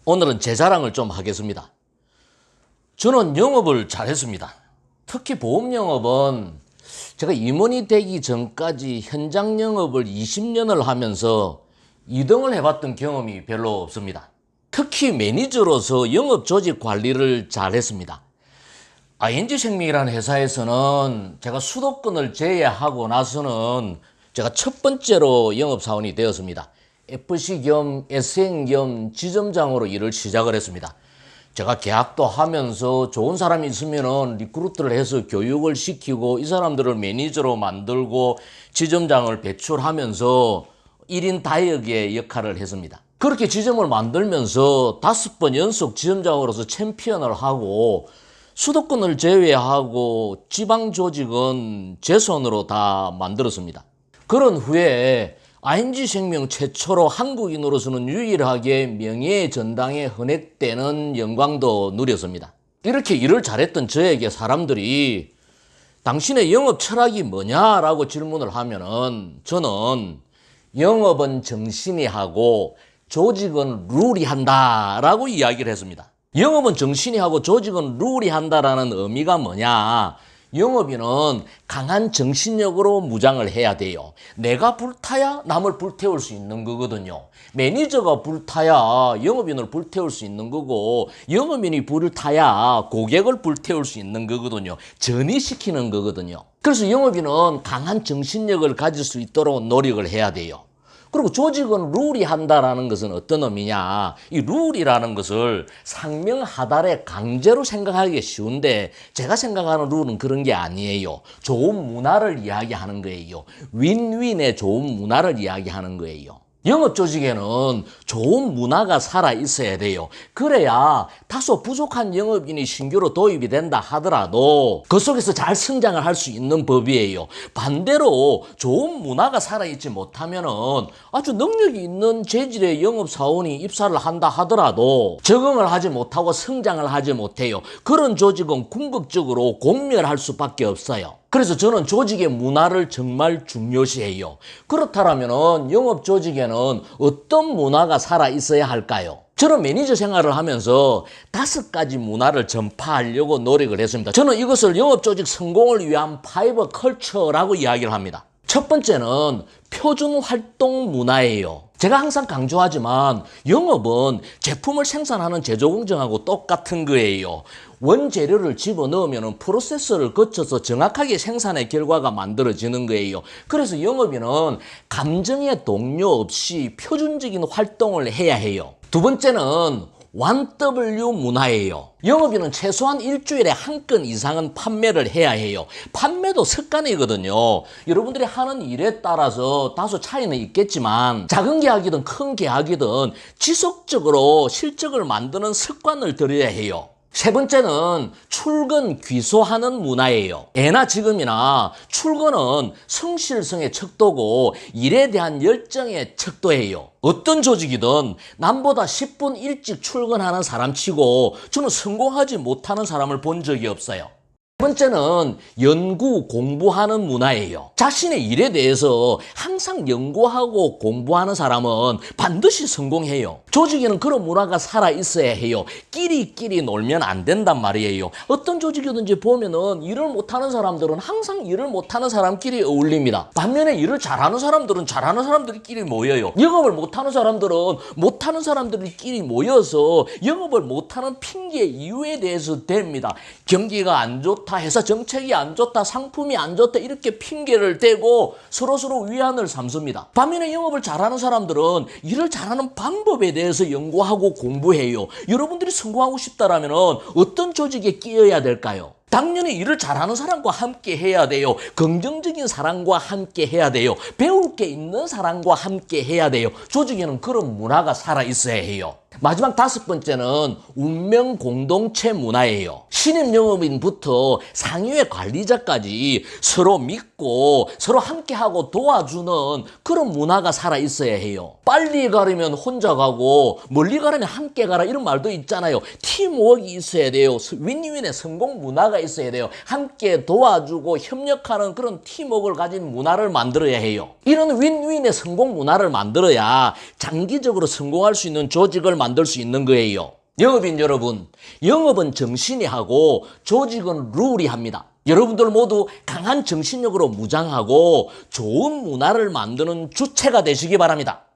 오늘은 제 자랑을 좀 하겠습니다. 저는 영업을 잘했습니다. 특히 보험 영업은 제가 임원이 되기 전까지 현장 영업을 20년을 하면서 2등을 해봤던 경험이 별로 없습니다. 특히 매니저로서 영업 조직 관리를 잘했습니다. ING생명이라는 회사에서는 제가 수도권을 제외하고 나서는 제가 첫 번째로 영업사원이 되었습니다. FC 겸 SN 겸 지점장으로 일을 시작을 했습니다. 제가 계약도 하면서 좋은 사람이 있으면 리크루트를 해서 교육을 시키고 이 사람들을 매니저로 만들고 지점장을 배출하면서 1인 다역의 역할을 했습니다. 그렇게 지점을 만들면서 5번 연속 지점장으로서 챔피언을 하고 수도권을 제외하고 지방 조직은 제 손으로 다 만들었습니다. 그런 후에 ING생명 최초로 한국인으로서는 유일하게 명예의 전당에 헌액되는 영광도 누렸습니다. 이렇게 일을 잘했던 저에게 사람들이 당신의 영업 철학이 뭐냐라고 질문을 하면은 저는 영업은 정신이 하고 조직은 룰이 한다라고 이야기를 했습니다. 영업은 정신이 하고 조직은 룰이 한다라는 의미가 뭐냐? 영업인은 강한 정신력으로 무장을 해야 돼요. 내가 불타야 남을 불태울 수 있는 거거든요. 매니저가 불타야 영업인을 불태울 수 있는 거고 영업인이 불타야 고객을 불태울 수 있는 거거든요. 전이시키는 거거든요. 그래서 영업인은 강한 정신력을 가질 수 있도록 노력을 해야 돼요. 그리고 조직은 룰이 한다라는 것은 어떤 의미냐? 이 룰이라는 것을 상명하달의 강제로 생각하기 쉬운데 제가 생각하는 룰은 그런 게 아니에요. 좋은 문화를 이야기하는 거예요. 윈윈의 좋은 문화를 이야기하는 거예요. 영업 조직에는 좋은 문화가 살아 있어야 돼요. 그래야 다소 부족한 영업인이 신규로 도입이 된다 하더라도 그 속에서 잘 성장을 할 수 있는 법이에요. 반대로 좋은 문화가 살아있지 못하면은 아주 능력이 있는 재질의 영업사원이 입사를 한다 하더라도 적응을 하지 못하고 성장을 하지 못해요. 그런 조직은 궁극적으로 공멸할 수밖에 없어요. 그래서 저는 조직의 문화를 정말 중요시해요. 그렇다면 영업 조직에는 어떤 문화가 살아 있어야 할까요? 저는 매니저 생활을 하면서 5가지 문화를 전파하려고 노력을 했습니다. 저는 이것을 영업 조직 성공을 위한 5 컬처라고 이야기를 합니다. 첫 번째는 표준 활동 문화예요. 제가 항상 강조하지만 영업은 제품을 생산하는 제조 공정하고 똑같은 거예요. 원재료를 집어넣으면 프로세서를 거쳐서 정확하게 생산의 결과가 만들어지는 거예요. 그래서 영업인은 감정의 동요 없이 표준적인 활동을 해야 해요. 두 번째는 1W 문화예요. 영업인은 최소한 일주일에 1건 이상은 판매를 해야 해요. 판매도 습관이거든요. 여러분들이 하는 일에 따라서 다소 차이는 있겠지만 작은 계약이든 큰 계약이든 지속적으로 실적을 만드는 습관을 들여야 해요. 세 번째는 출근 귀소하는 문화예요. 예나 지금이나 출근은 성실성의 척도고 일에 대한 열정의 척도예요. 어떤 조직이든 남보다 10분 일찍 출근하는 사람 치고 저는 성공하지 못하는 사람을 본 적이 없어요. 세 번째는 연구, 공부하는 문화예요. 자신의 일에 대해서 항상 연구하고 공부하는 사람은 반드시 성공해요. 조직에는 그런 문화가 살아 있어야 해요. 끼리끼리 놀면 안 된단 말이에요. 어떤 조직이든지 보면은 일을 못하는 사람들은 항상 일을 못하는 사람끼리 어울립니다. 반면에 일을 잘하는 사람들은 잘하는 사람들끼리 모여요. 영업을 못하는 사람들은 못하는 사람들끼리 모여서 영업을 못하는 핑계 이유에 대해서 댑니다. 경기가 안 좋다, 회사 정책이 안 좋다, 상품이 안 좋다 이렇게 핑계를 대고 서로서로 위안을 삼습니다. 반면에 영업을 잘하는 사람들은 일을 잘하는 방법에 대해서 연구하고 공부해요. 여러분들이 성공하고 싶다라면 어떤 조직에 끼어야 될까요? 당연히 일을 잘하는 사람과 함께 해야 돼요. 긍정적인 사람과 함께 해야 돼요. 배울 게 있는 사람과 함께 해야 돼요. 조직에는 그런 문화가 살아 있어야 해요. 마지막 5번째는 운명 공동체 문화예요. 신입 영업인부터 상위의 관리자까지 서로 믿고 믿고 서로 함께하고 도와주는 그런 문화가 살아 있어야 해요. 빨리 가려면 혼자 가고 멀리 가려면 함께 가라 이런 말도 있잖아요. 팀워크가 있어야 돼요. 윈윈의 성공 문화가 있어야 돼요. 함께 도와주고 협력하는 그런 팀워크를 가진 문화를 만들어야 해요. 이런 윈윈의 성공 문화를 만들어야 장기적으로 성공할 수 있는 조직을 만들 수 있는 거예요. 영업인 여러분, 영업은 정신이 하고 조직은 룰이 합니다. 여러분들 모두 강한 정신력으로 무장하고 좋은 문화를 만드는 주체가 되시기 바랍니다.